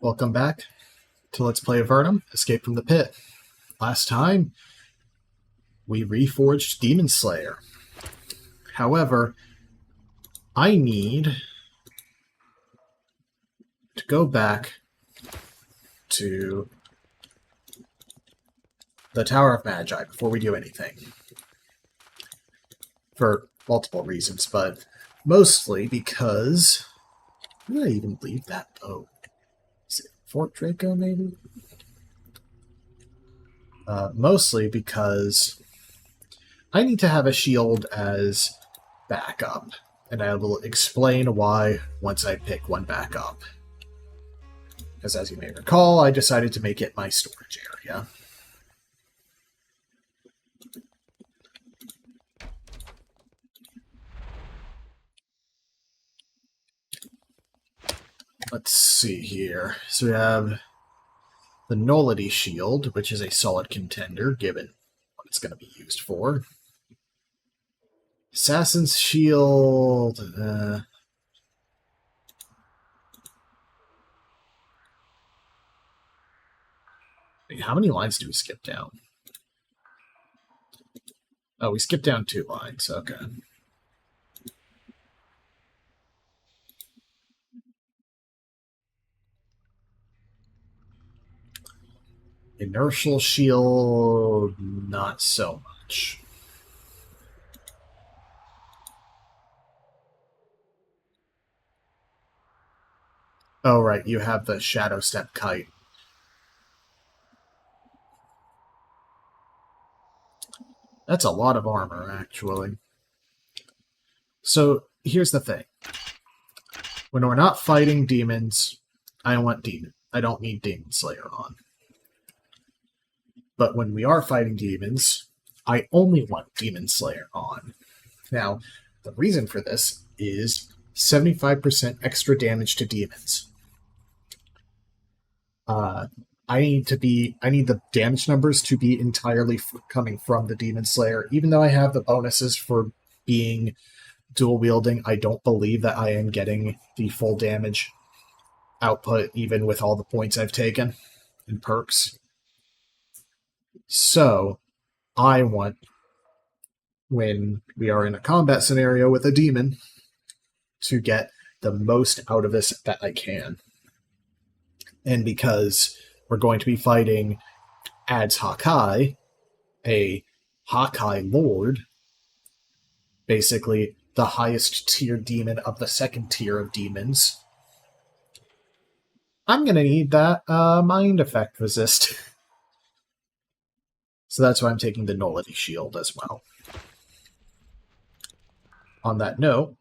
Welcome back to Let's Play Avernum, Escape from the Pit. Last time, we reforged Demon Slayer. However, I need to go back to the Tower of Magi before we do anything. For multiple reasons, but mostly because... Where did I even leave that boat? Is it Fort Draco, maybe? Mostly because I need to have a shield as backup, and I will explain why once I pick one back up. Because as you may recall, I decided to make it my storage area. Let's see here. So we have the Nullity Shield, which is a solid contender, given what it's going to be used for. Assassin's Shield... How many lines do we skip down? Oh, we skipped down 2 lines, okay. Inertial Shield, not so much. Oh, right, you have the Shadow Step Kite. That's a lot of armor, actually. So, here's the thing. When we're not fighting demons, I don't need Demon Slayer on. But when we are fighting demons, I only want Demon Slayer on. Now, the reason for this is 75% extra damage to demons. I need the damage numbers to be entirely coming from the Demon Slayer. Even though I have the bonuses for being dual wielding, I don't believe that I am getting the full damage output, even with all the points I've taken and perks. So, I want, when we are in a combat scenario with a demon, to get the most out of this that I can. And because we're going to be fighting Adze-Haakai, a Haakai Lord, basically the highest tier demon of the second tier of demons, I'm going to need that mind effect resist. So that's why I'm taking the Nullity Shield as well. On that note,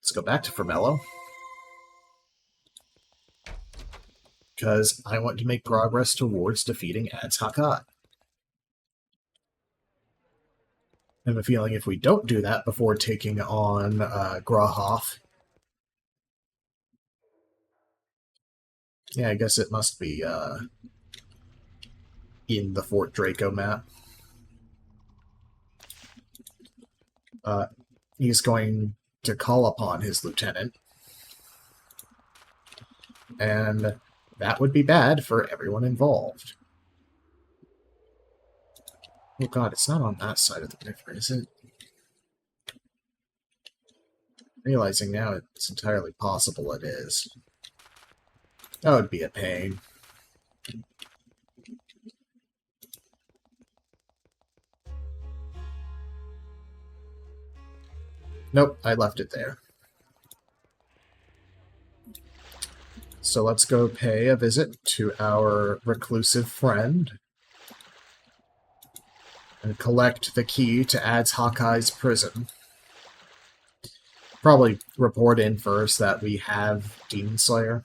let's go back to Formello. Because I want to make progress towards defeating Adze-Haakai. I have a feeling if we don't do that before taking on Grahoth... Yeah, I guess it must be in the Fort Draco map. He's going to call upon his lieutenant. And that would be bad for everyone involved. Oh god, it's not on that side of the river, is it? Realizing now it's entirely possible it is. That would be a pain. Nope, I left it there. So let's go pay a visit to our reclusive friend and collect the key to Adze-Haakai's prison. Probably report in first that we have Demon Slayer.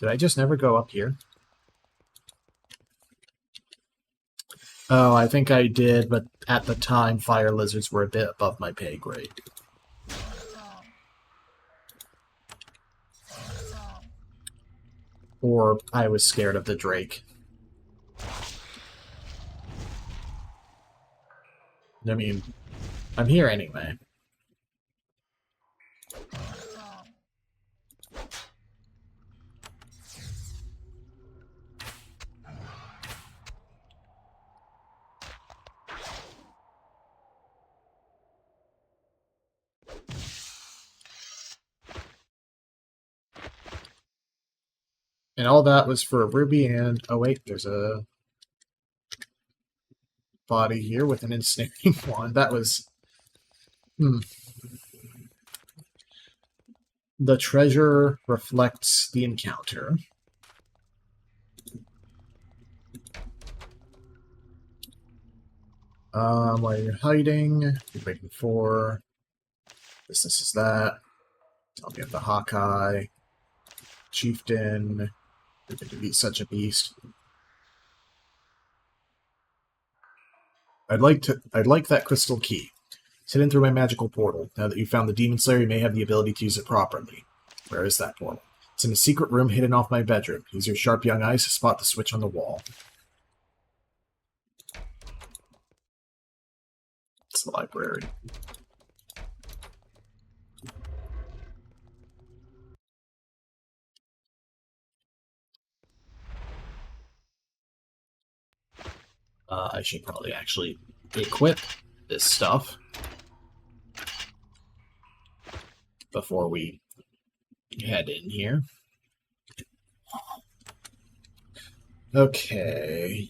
Did I just never go up here? Oh, I think I did, but at the time, fire lizards were a bit above my pay grade. Or I was scared of the Drake. I mean, I'm here anyway. And all that was for a ruby and... Oh wait, there's a body here with an ensnaring wand. That was... The treasure reflects the encounter. While you're hiding, you're waiting for... This is that. Tell me of the Haakai. Chieftain. You're going to be such a beast. I'd like that crystal key. It's hidden through my magical portal. Now that you've found the Demon Slayer, you may have the ability to use it properly. Where is that portal? It's in a secret room hidden off my bedroom. Use your sharp young eyes to spot the switch on the wall. It's the library. I should probably actually equip this stuff before we head in here. Okay.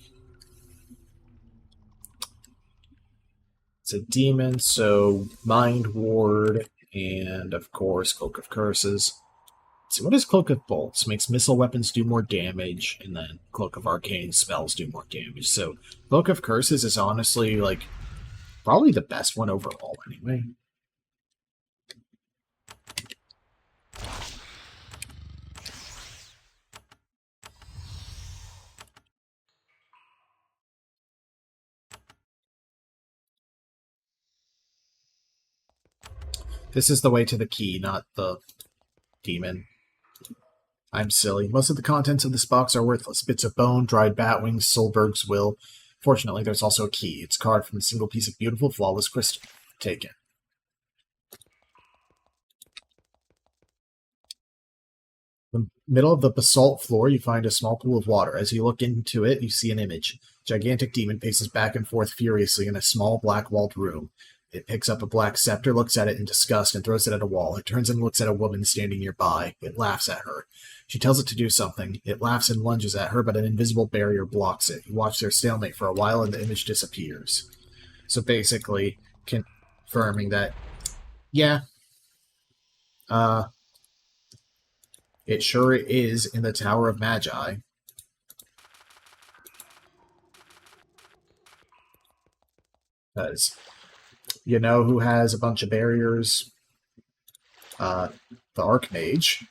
It's a demon, so Mind Ward, and of course Cloak of Curses. So what is Cloak of Bolts? Makes missile weapons do more damage, and then Cloak of Arcane spells do more damage. So Cloak of Curses is honestly, like, probably the best one overall, anyway. This is the way to the key, not the demon. I'm silly. Most of the contents of this box are worthless. Bits of bone, dried bat wings, Solberg's will. Fortunately, there's also a key. It's carved from a single piece of beautiful, flawless crystal. Take it. In the middle of the basalt floor, you find a small pool of water. As you look into it, you see an image. A gigantic demon paces back and forth furiously in a small, black-walled room. It picks up a black scepter, looks at it in disgust, and throws it at a wall. It turns and looks at a woman standing nearby. It laughs at her. She tells it to do something. It laughs and lunges at her, but an invisible barrier blocks it. You watch their stalemate for a while, and the image disappears. So basically, confirming that, yeah, it sure is in the Tower of Magi. Because you know who has a bunch of barriers? The Archmage.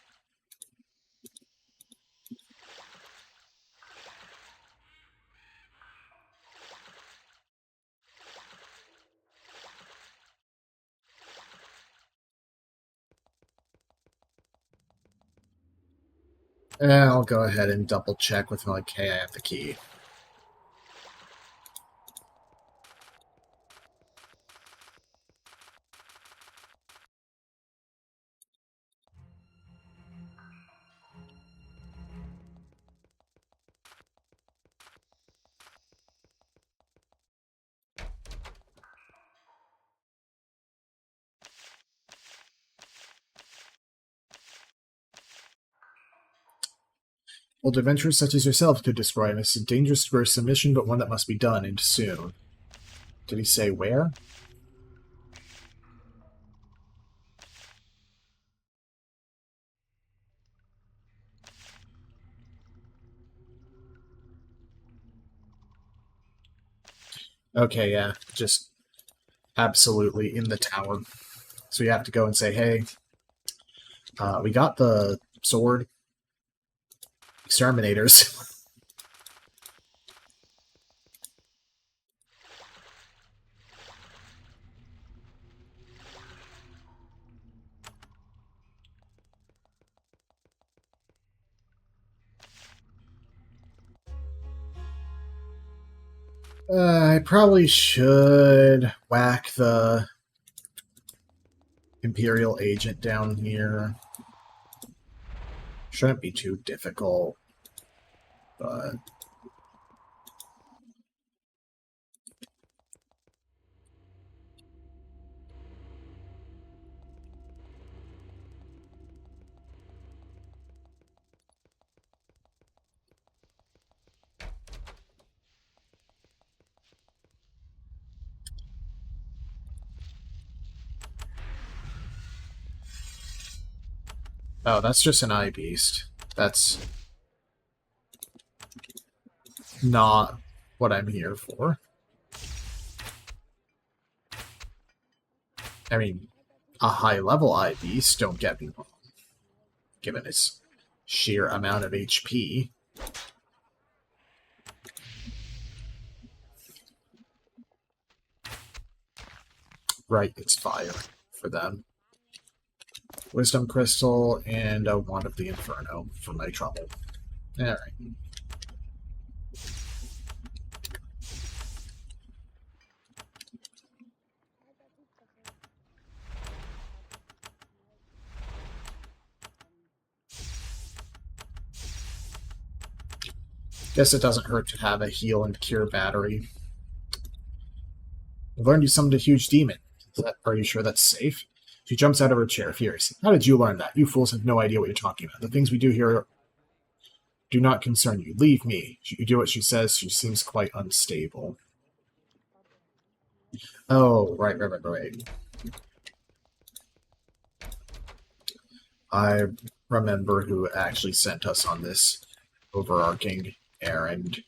I'll go ahead and double check with like, hey, I have the key. Old adventurers such as yourselves could destroy him. It's a dangerous first mission, but one that must be done, and soon. Did he say where? Okay, yeah, just absolutely in the tower. So you have to go and say, hey, we got the sword. Exterminators. I probably should whack the Imperial agent down here. Shouldn't be too difficult, but... Oh, that's just an eye beast. That's not what I'm here for. I mean, a high-level eye beast, don't get me wrong, given its sheer amount of HP. Right, it's fire for them. Wisdom Crystal and a Wand of the Inferno for my trouble. Alright. Guess it doesn't hurt to have a heal and cure battery. I've learned you summoned a huge demon. Are you sure that's safe? She jumps out of her chair, furious. How did you learn that? You fools have no idea what you're talking about. The things we do here do not concern you. Leave me. You do what she says. She seems quite unstable. Oh, right. I remember who actually sent us on this overarching errand.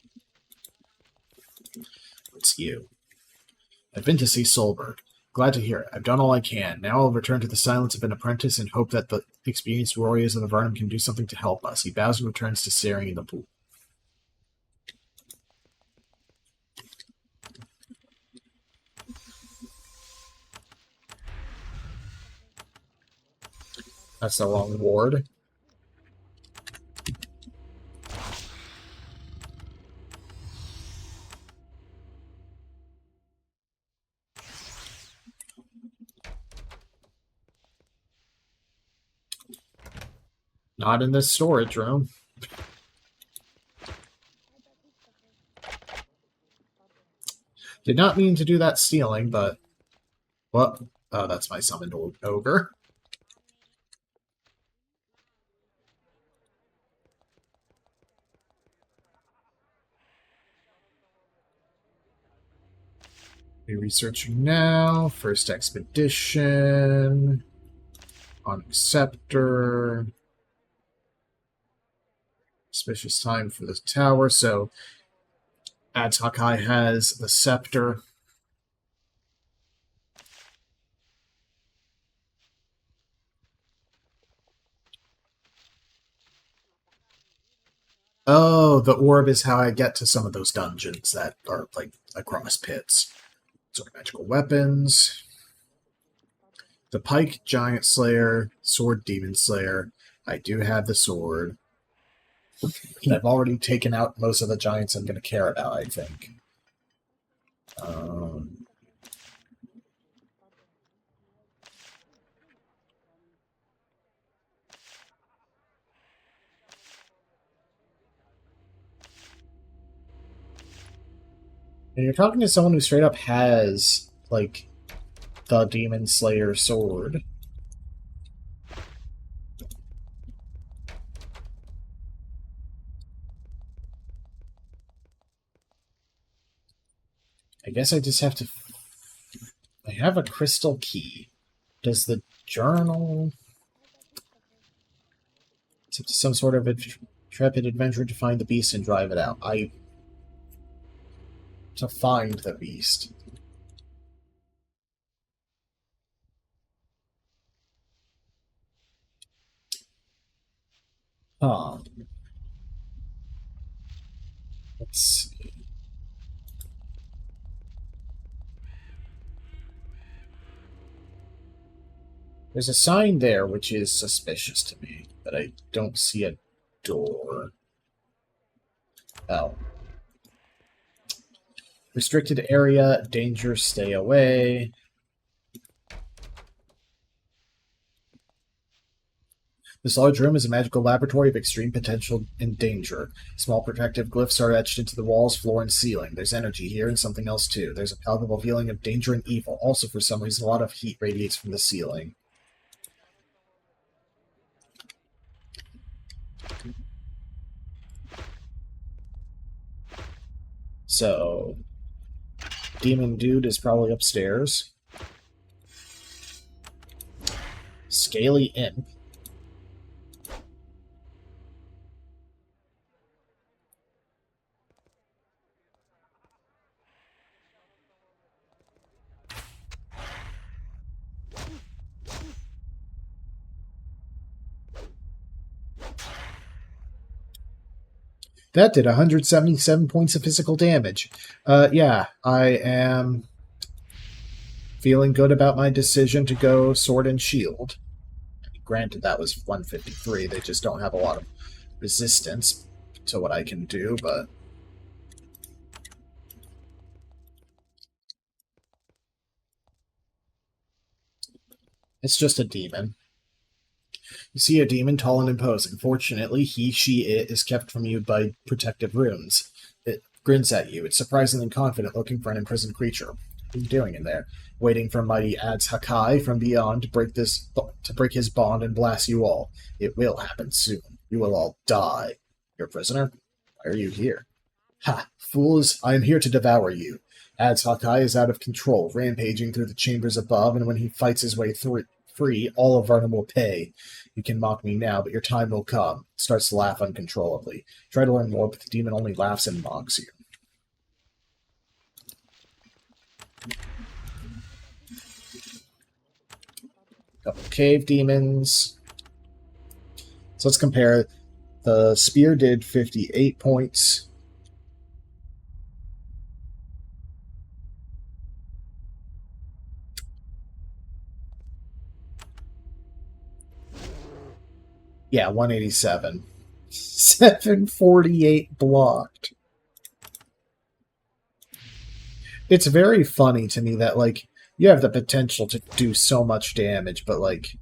It's you. I've been to see Solberg. Glad to hear it. I've done all I can. Now I'll return to the silence of an apprentice and hope that the experienced warriors of Avernum can do something to help us. He bows and returns to staring in the pool. That's the wrong ward. Not in this storage room. Did not mean to do that stealing, but... What? Oh, that's my summoned ogre. Be researching now. First expedition. On Scepter. Suspicious time for the tower, so Adze-Haakai has the Scepter. Oh, the orb is how I get to some of those dungeons that are, like, across pits. Sort of magical weapons. The Pike, Giant Slayer, Sword, Demon Slayer. I do have the sword. And I've already taken out most of the giants I'm going to care about, I think. And you're talking to someone who straight up has, like, the Demon Slayer sword. I guess I just have to... I have a crystal key. Does the journal... It's up to some sort of intrepid adventurer to find the beast and drive it out. To find the beast. Huh. Let's see. There's a sign there which is suspicious to me, but I don't see a door. Oh. Restricted area, danger, stay away. This large room is a magical laboratory of extreme potential and danger. Small protective glyphs are etched into the walls, floor, and ceiling. There's energy here and something else too. There's a palpable feeling of danger and evil. Also, for some reason, a lot of heat radiates from the ceiling. So, Demon Dude is probably upstairs. Scaly Imp. That did 177 points of physical damage. Yeah, I am feeling good about my decision to go Sword and Shield. Granted, that was 153. They just don't have a lot of resistance to what I can do, but... It's just a demon. You see a demon tall and imposing. Fortunately, he, she, it is kept from you by protective runes. It grins at you. It's surprisingly confident, looking for an imprisoned creature. What are you doing in there? Waiting for mighty Adze-Haakai from beyond to break his bond and blast you all. It will happen soon. You will all die. You're a prisoner? Why are you here? Ha! Fools, I am here to devour you. Adze-Haakai is out of control, rampaging through the chambers above, and when he fights his way free, all of Avernum will pay. You can mock me now, but your time will come. Starts to laugh uncontrollably. Try to learn more, but the demon only laughs and mocks you. Couple cave demons. So let's compare. The spear did 58 points. Yeah, 187. 748 blocked. It's very funny to me that, like, you have the potential to do so much damage, but, like,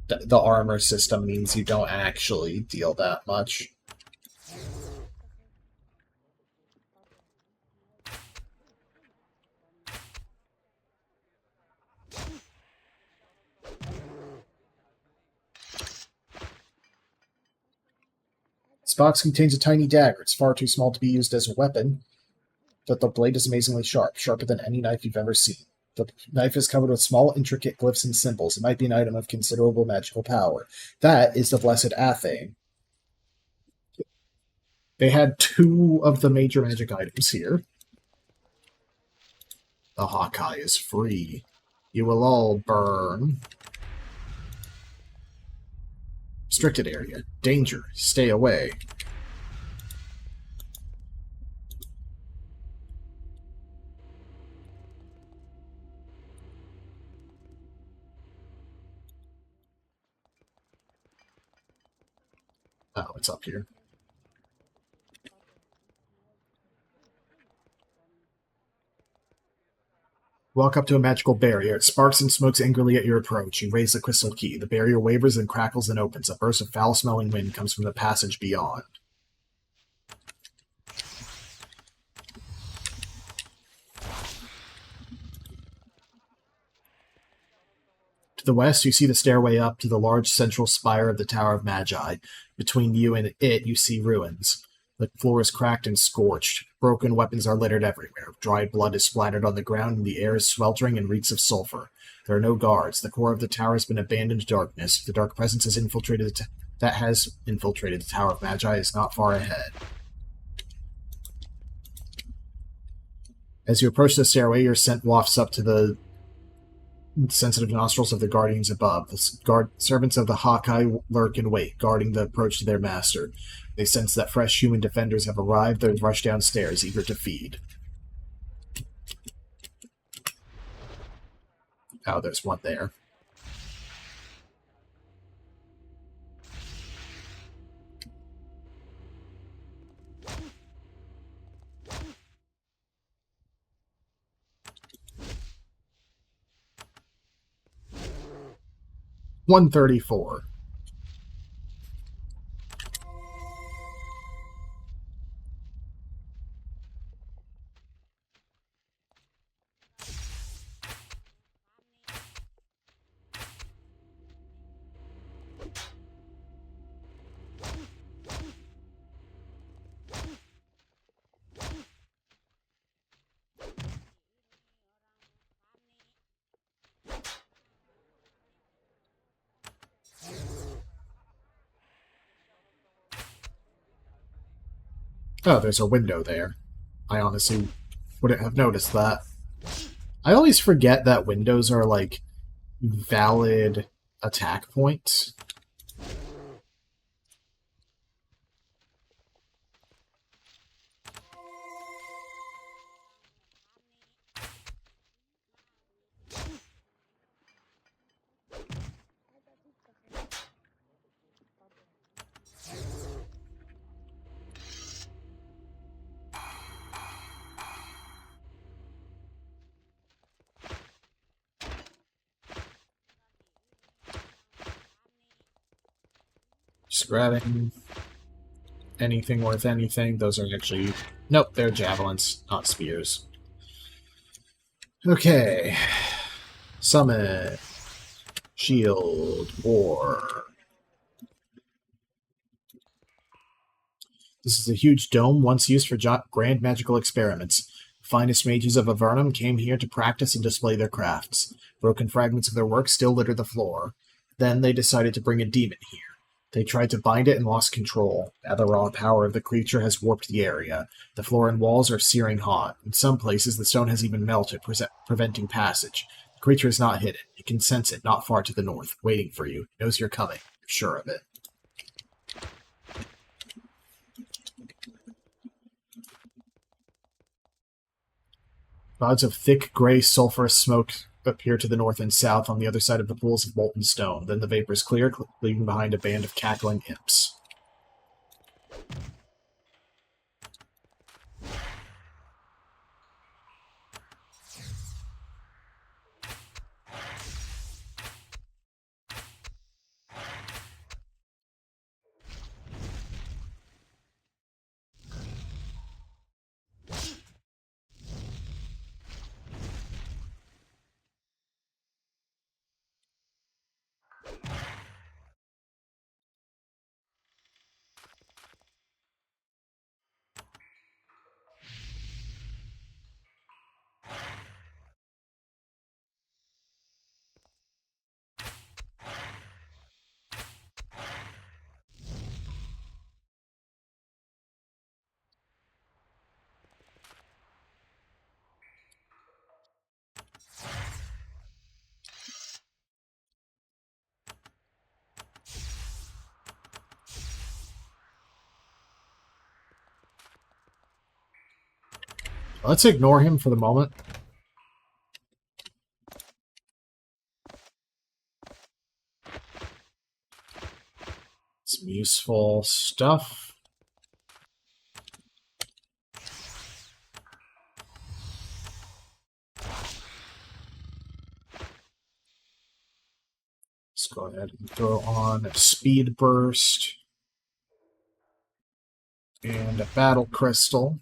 the armor system means you don't actually deal that much. This box contains a tiny dagger. It's far too small to be used as a weapon, but the blade is amazingly sharp, sharper than any knife you've ever seen. The knife is covered with small, intricate glyphs and symbols. It might be an item of considerable magical power. That is the Blessed Athame. They had two of the major magic items here. The Haakai is free. You will all burn. Restricted area. Danger. Stay away. Oh, it's up here. Walk up to a magical barrier. It sparks and smokes angrily at your approach. You raise the crystal key. The barrier wavers and crackles and opens. A burst of foul-smelling wind comes from the passage beyond. To the west, you see the stairway up to the large central spire of the Tower of Magi. Between you and it, you see ruins. The floor is cracked and scorched. Broken weapons are littered everywhere. Dried blood is splattered on the ground, and the air is sweltering and reeks of sulfur. There are no guards. The core of the tower has been abandoned to darkness. The dark presence has infiltrated the Tower of Magi is not far ahead. As you approach the stairway, your scent wafts up to the sensitive nostrils of the guardians above. The servants of the Haakai lurk and wait, guarding the approach to their master. They sense that fresh human defenders have arrived. They rush downstairs, eager to feed. Oh, there's one there. 134. Oh, there's a window there. I honestly wouldn't have noticed that. I always forget that windows are, like, valid attack points. Just grabbing anything worth anything. Those are actually... Nope, they're javelins, not spears. Okay. Summon. Shield. War. This is a huge dome once used for grand magical experiments. The finest mages of Avernum came here to practice and display their crafts. Broken fragments of their work still litter the floor. Then they decided to bring a demon here. They tried to bind it and lost control. Now the raw power of the creature has warped the area. The floor and walls are searing hot. In some places, the stone has even melted, preventing passage. The creature is not hidden. You can sense it not far to the north, waiting for you. It knows you're coming. You're sure of it. Clouds of thick, gray, sulphurous smoke appear to the north and south on the other side of the pools of molten stone. Then the vapors clear, leaving behind a band of cackling imps. Let's ignore him for the moment. Some useful stuff. Let's go ahead and throw on a speed burst and a battle crystal.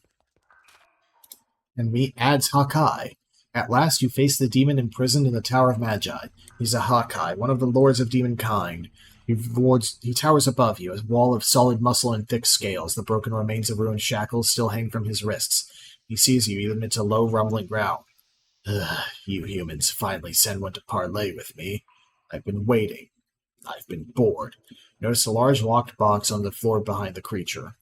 And meet Adze-Haakai. At last you face the demon imprisoned in the Tower of Magi. He's a Haakai, one of the lords of demonkind. He towers above you, a wall of solid muscle and thick scales. The broken remains of ruined shackles still hang from his wrists. He sees you, even amidst a low, rumbling growl. Ugh, you humans finally send one to parley with me. I've been waiting. I've been bored. Notice a large locked box on the floor behind the creature.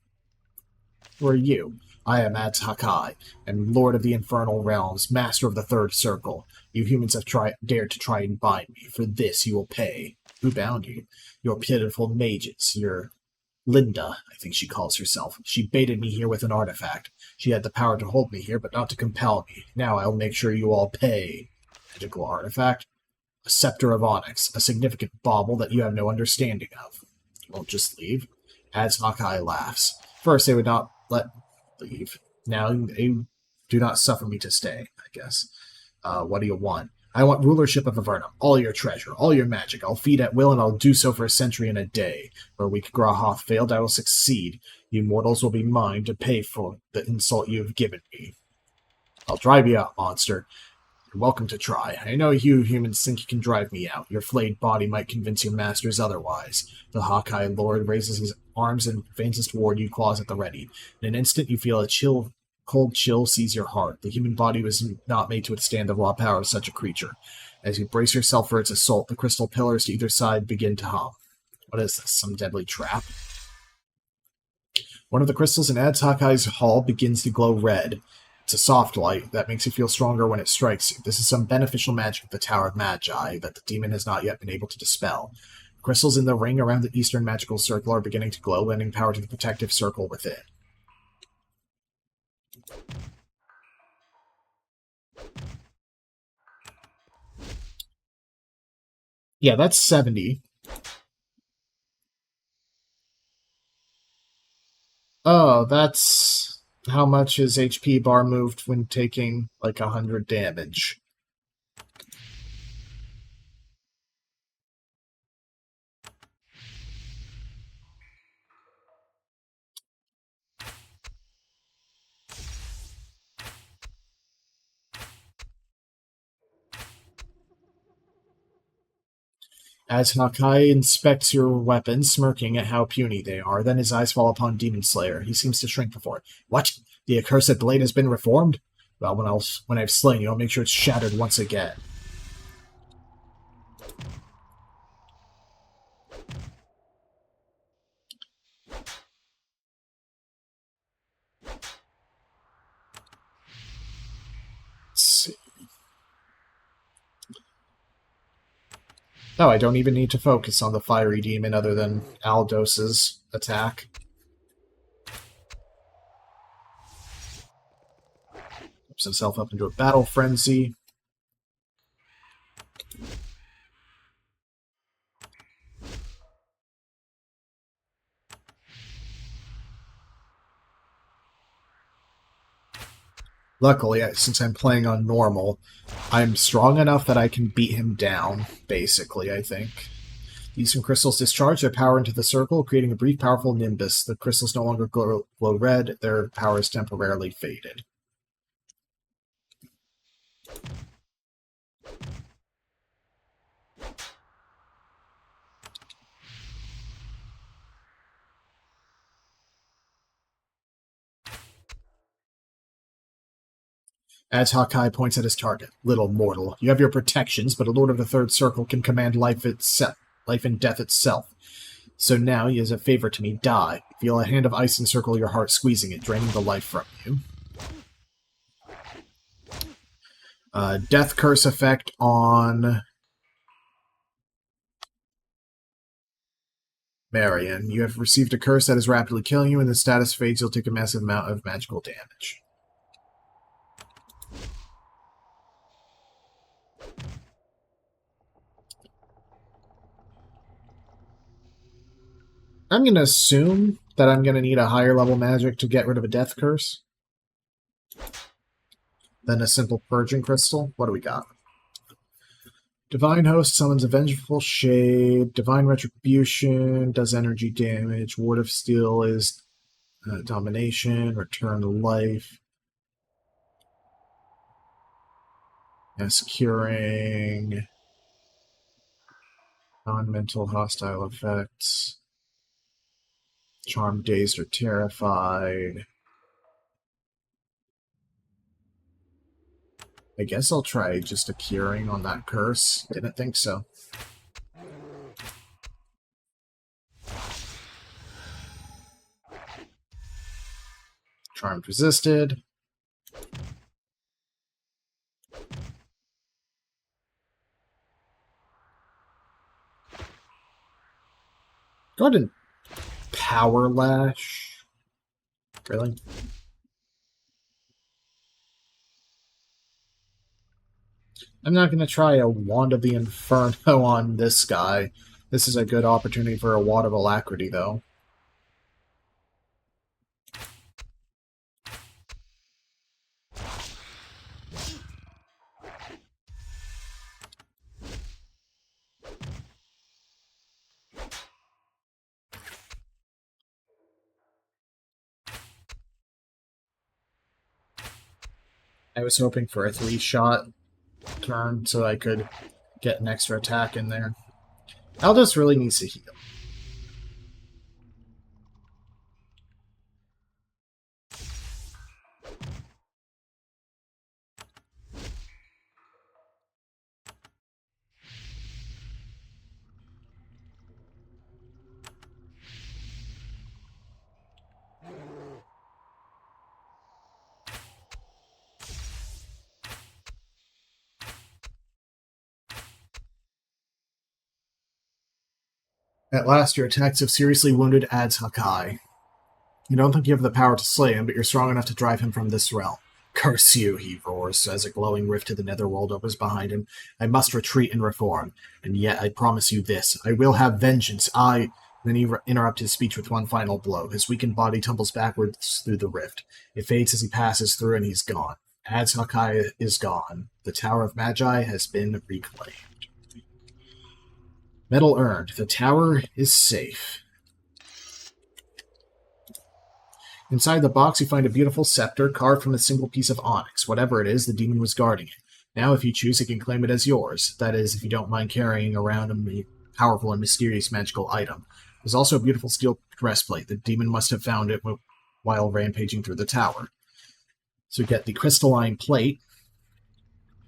Who are you? I am Adze-Haakai, and Lord of the Infernal Realms, Master of the Third Circle. You humans have dared to try and bind me. For this you will pay. Who bound you? Your pitiful mages. Your Linda, I think she calls herself. She baited me here with an artifact. She had the power to hold me here, but not to compel me. Now I'll make sure you all pay. Magical artifact? A scepter of onyx, a significant bauble that you have no understanding of. You won't just leave? Adze-Haakai laughs. First, they would not let leave. Now they do not suffer me to stay, I guess. What do you want? I want rulership of Avernum, all your treasure, all your magic. I'll feed at will, and I'll do so for a century and a day. Where weak Grahoth failed, I will succeed. You mortals will be mine to pay for the insult you have given me. I'll drive you out, monster. You're welcome to try. I know you humans think you can drive me out. Your flayed body might convince your masters otherwise. The Haakai Lord raises his arms and advances toward you, claws at the ready. In an instant, you feel a cold chill seize your heart. The human body was not made to withstand the raw power of such a creature. As you brace yourself for its assault, the crystal pillars to either side begin to hum. What is this? Some deadly trap? One of the crystals in Adze-Haakai's hall begins to glow red. It's a soft light that makes you feel stronger when it strikes you. This is some beneficial magic of the Tower of Magi that the demon has not yet been able to dispel. Crystals in the ring around the eastern magical circle are beginning to glow, lending power to the protective circle within. Yeah, that's 70. Oh, that's how much his HP bar moved when taking like 100 damage. Adze-Haakai inspects your weapons, smirking at how puny they are. Then his eyes fall upon Demon Slayer. He seems to shrink before it. What? The accursed blade has been reformed? Well, when I've slain you, I'll make sure it's shattered once again. Let's see. Oh, I don't even need to focus on the fiery demon other than Aldos's attack. Whips himself up into a battle frenzy. Luckily, since I'm playing on normal, I'm strong enough that I can beat him down, basically, I think. These crystals discharge their power into the circle, creating a brief, powerful nimbus. The crystals no longer glow red, their power is temporarily faded. Adze-Haakai points at his target. Little mortal, you have your protections, but a lord of the third circle can command life and death itself. So now, as a favor to me, die. Feel a hand of ice encircle your heart, squeezing it, draining the life from you. Death curse effect on Marion. You have received a curse that is rapidly killing you. When the status fades, you'll take a massive amount of magical damage. I'm going to assume that I'm going to need a higher level magic to get rid of a death curse than a simple purging crystal. What do we got? Divine Host summons a vengeful shade. Divine Retribution does energy damage. Ward of Steel is domination. Return to life. Yes, curing. Non-mental hostile effects. Charmed, dazed, or terrified. I guess I'll try just a curing on that curse. Didn't think so. Charmed resisted. Go ahead and Power Lash. Really? I'm not going to try a Wand of the Inferno on this guy. This is a good opportunity for a Wand of Alacrity, though. I was hoping for a 3-shot turn so I could get an extra attack in there. Aldous really needs to heal. At last, your attacks have seriously wounded Adze-Haakai. You don't think you have the power to slay him, but you're strong enough to drive him from this realm. Curse you, he roars, as a glowing rift to the netherworld opens behind him. I must retreat and reform, and yet I promise you this. I will have vengeance. Then he interrupts his speech with one final blow. His weakened body tumbles backwards through the rift. It fades as he passes through, and he's gone. Adze-Haakai is gone. The Tower of Magi has been reclaimed. Medal earned. The tower is safe. Inside the box, you find a beautiful scepter carved from a single piece of onyx. Whatever it is, the demon was guarding it. Now, if you choose, you can claim it as yours. That is, if you don't mind carrying around a powerful and mysterious magical item. There's also a beautiful steel breastplate. The demon must have found it while rampaging through the tower. So you get the crystalline plate,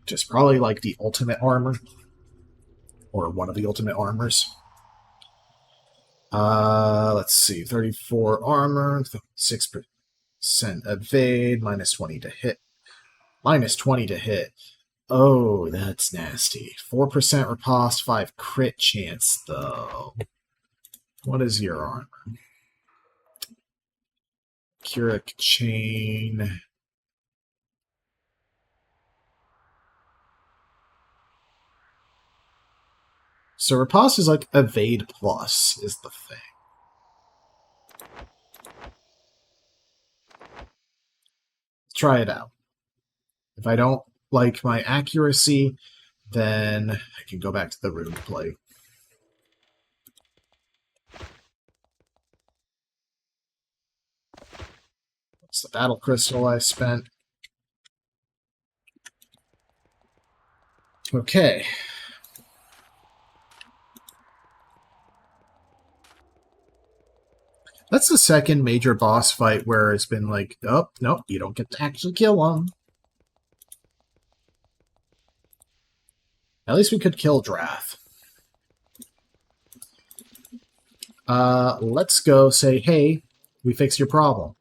which is probably like the ultimate armor, or one of the ultimate armors. Let's see, 34 armor, 6% evade, minus 20 to hit. Minus 20 to hit. Oh, that's nasty. 4% riposte, 5 crit chance, though. What is your armor? Curic chain. So riposte is like evade plus is the thing. Try it out. If I don't like my accuracy, then I can go back to the rune plate. What's the battle crystal I spent? Okay. That's the second major boss fight where it's been like, oh, no, you don't get to actually kill him. At least we could kill Drath. Let's go say, hey, we fixed your problem.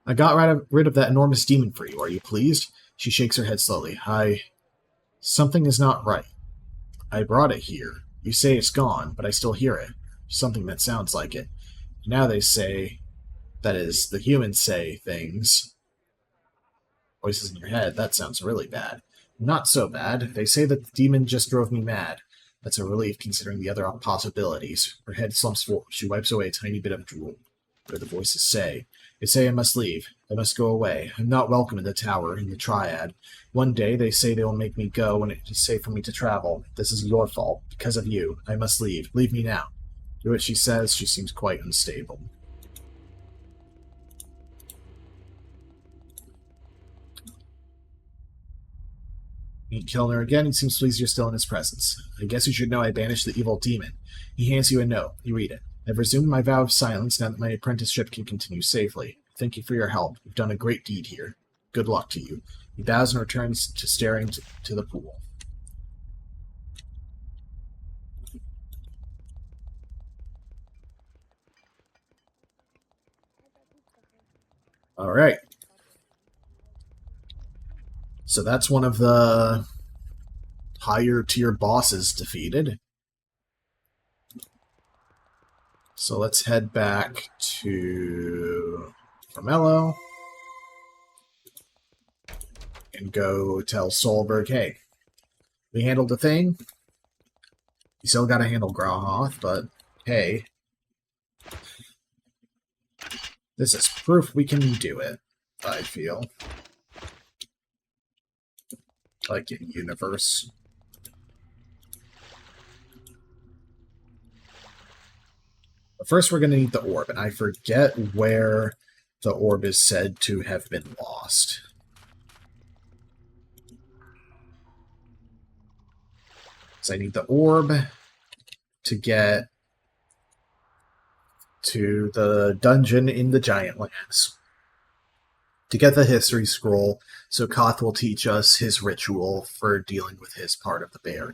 I got rid of that enormous demon for you. Are you pleased? She shakes her head slowly. Something is not right. I brought it here. You say it's gone, but I still hear it. Something that sounds like it. Now they say, that is, the humans say things. Voices in your head, that sounds really bad. Not so bad. They say that the demon just drove me mad. That's a relief considering the other possibilities. Her head slumps forward. She wipes away a tiny bit of drool. What do the voices say? They say I must leave. I must go away. I'm not welcome in the tower, in the Triad. One day they say they will make me go when it is safe for me to travel. This is your fault. Because of you. I must leave. Leave me now. Do what she says. She seems quite unstable. You kill her again. He seems pleased you're still in his presence. I guess you should know I banished the evil demon. He hands you a note. You read it. I've resumed my vow of silence now that my apprenticeship can continue safely. Thank you for your help. You've done a great deed here. Good luck to you. He bows and returns to staring to the pool. Alright. So that's one of the higher tier bosses defeated. So let's head back to Carmelo and go tell Solberg, hey, we handled the thing. You still gotta handle Grahoth, but hey, this is proof we can do it, I feel. Like in universe. But first we're going to need the orb, and I forget where the orb is said to have been lost. So I need the orb to get to the dungeon in the Giant Lands. To get the history scroll, so Koth will teach us his ritual for dealing with his part of the barrier.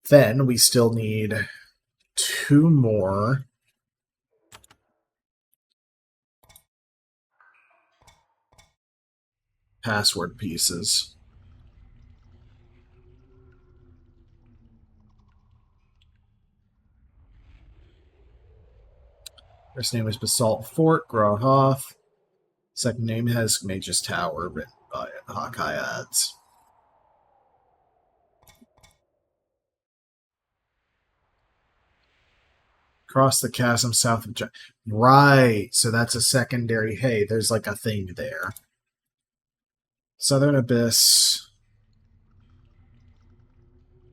Then we still need 2 more password pieces. First name is Basalt Fort, Grohoth. Second name has Mage's Tower, written by Haakai Adze. Across the chasm south of... Right, so that's a secondary... Hey, there's like a thing there. Southern Abyss.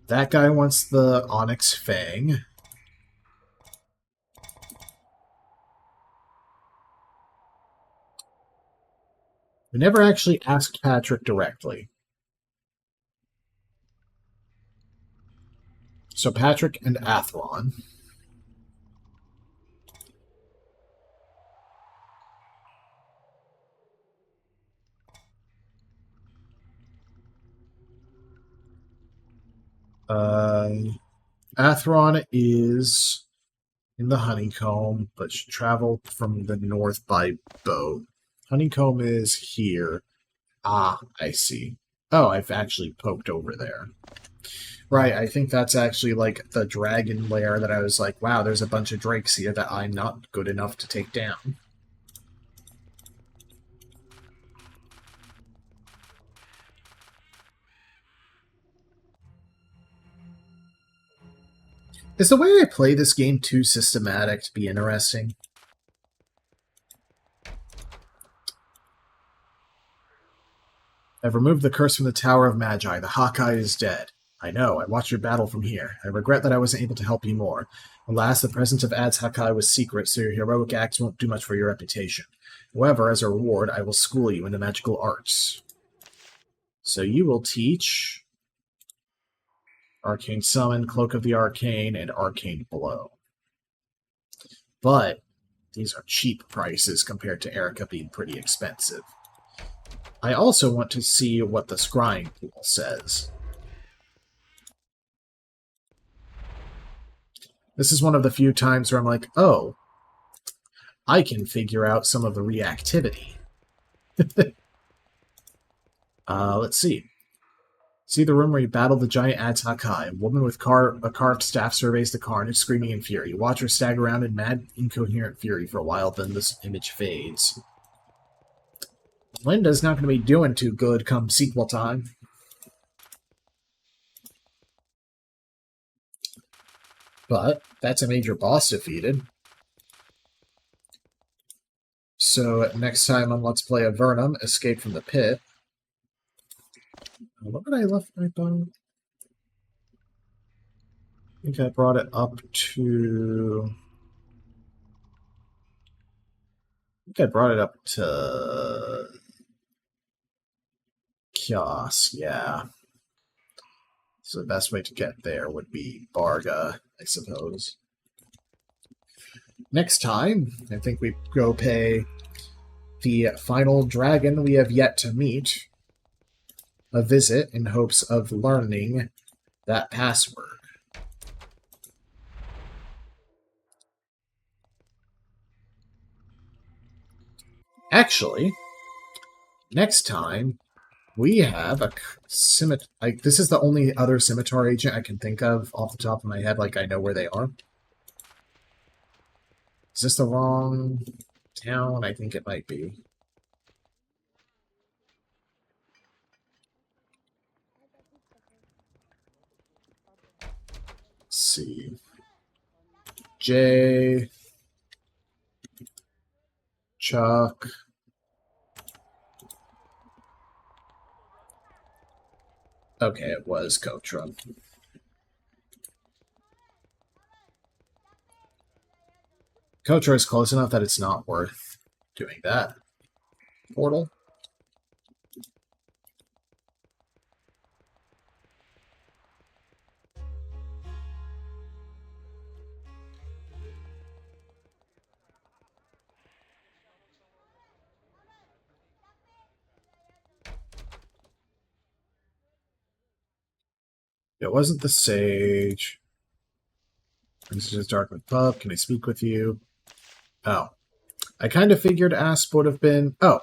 That guy wants the Onyx Fang. We never actually asked Patrick directly. So Patrick and Atheron. Atheron is in the Honeycomb, but should travel from the north by boat. Honeycomb is here. Ah, I see. Oh, I've actually poked over there. Right, I think that's actually like the dragon lair that I was like, wow, there's a bunch of drakes here that I'm not good enough to take down. Is the way I play this game too systematic to be interesting? I've removed the curse from the Tower of Magi. The Haakai is dead. I know, I watched your battle from here. I regret that I wasn't able to help you more. Alas, the presence of Adze-Haakai was secret, so your heroic acts won't do much for your reputation. However, as a reward, I will school you in the magical arts. So you will teach Arcane Summon, Cloak of the Arcane, and Arcane Blow. But these are cheap prices compared to Erica being pretty expensive. I also want to see what the scrying pool says. This is one of the few times where I'm like, oh, I can figure out some of the reactivity. Let's see. See the room where you battle the giant Adze-Haakai. A woman with a carved staff surveys the carnage, screaming in fury. Watch her stagger around in mad, incoherent fury for a while, then this image fades. Linda's not going to be doing too good come sequel time. But that's a major boss defeated. So next time on Let's Play Avernum, Escape from the Pit. What did I left my bone? I think I brought it up to... Kios, yeah. So the best way to get there would be Barga, I suppose. Next time, I think we go pay the final dragon we have yet to meet a visit in hopes of learning that password. Actually, next time we have a scimitar. This is the only other scimitar agent I can think of off the top of my head. Like I know where they are. Is this the wrong town? I think it might be. Let's see. J. Chuck. Okay, it was Kotra. Kotra is close enough that it's not worth doing that. Portal. It wasn't the sage. This is Darkwood Pub. Can I speak with you? Oh. I kind of figured Asp would have been... Oh,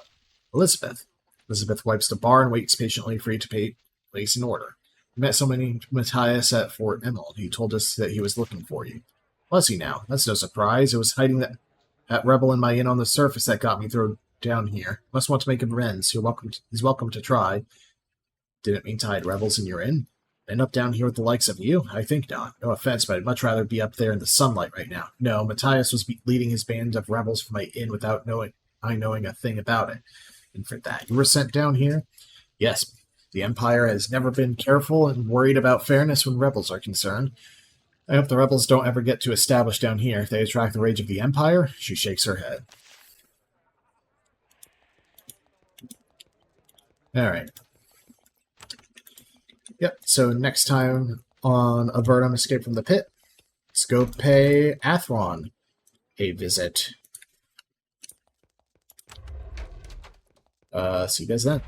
Elizabeth. Elizabeth wipes the bar and waits patiently for you to place an order. We met so many Matthias at Fort Emerald. He told us that he was looking for you. Was he now? That's no surprise. It was hiding that rebel in my inn on the surface that got me thrown down here. Must want to make amends. He's welcome to try. Didn't mean to hide rebels in your inn. End up down here with the likes of you? I think not. No offense, but I'd much rather be up there in the sunlight right now. No, Matthias was leading his band of rebels from my inn without knowing a thing about it. And for that, you were sent down here? Yes. The Empire has never been careful and worried about fairness when rebels are concerned. I hope the rebels don't ever get too established down here. If they attract the rage of the Empire, she shakes her head. Alright. Yep, so next time on Avernum Escape from the Pit, let's go pay Athron a visit. See you guys then.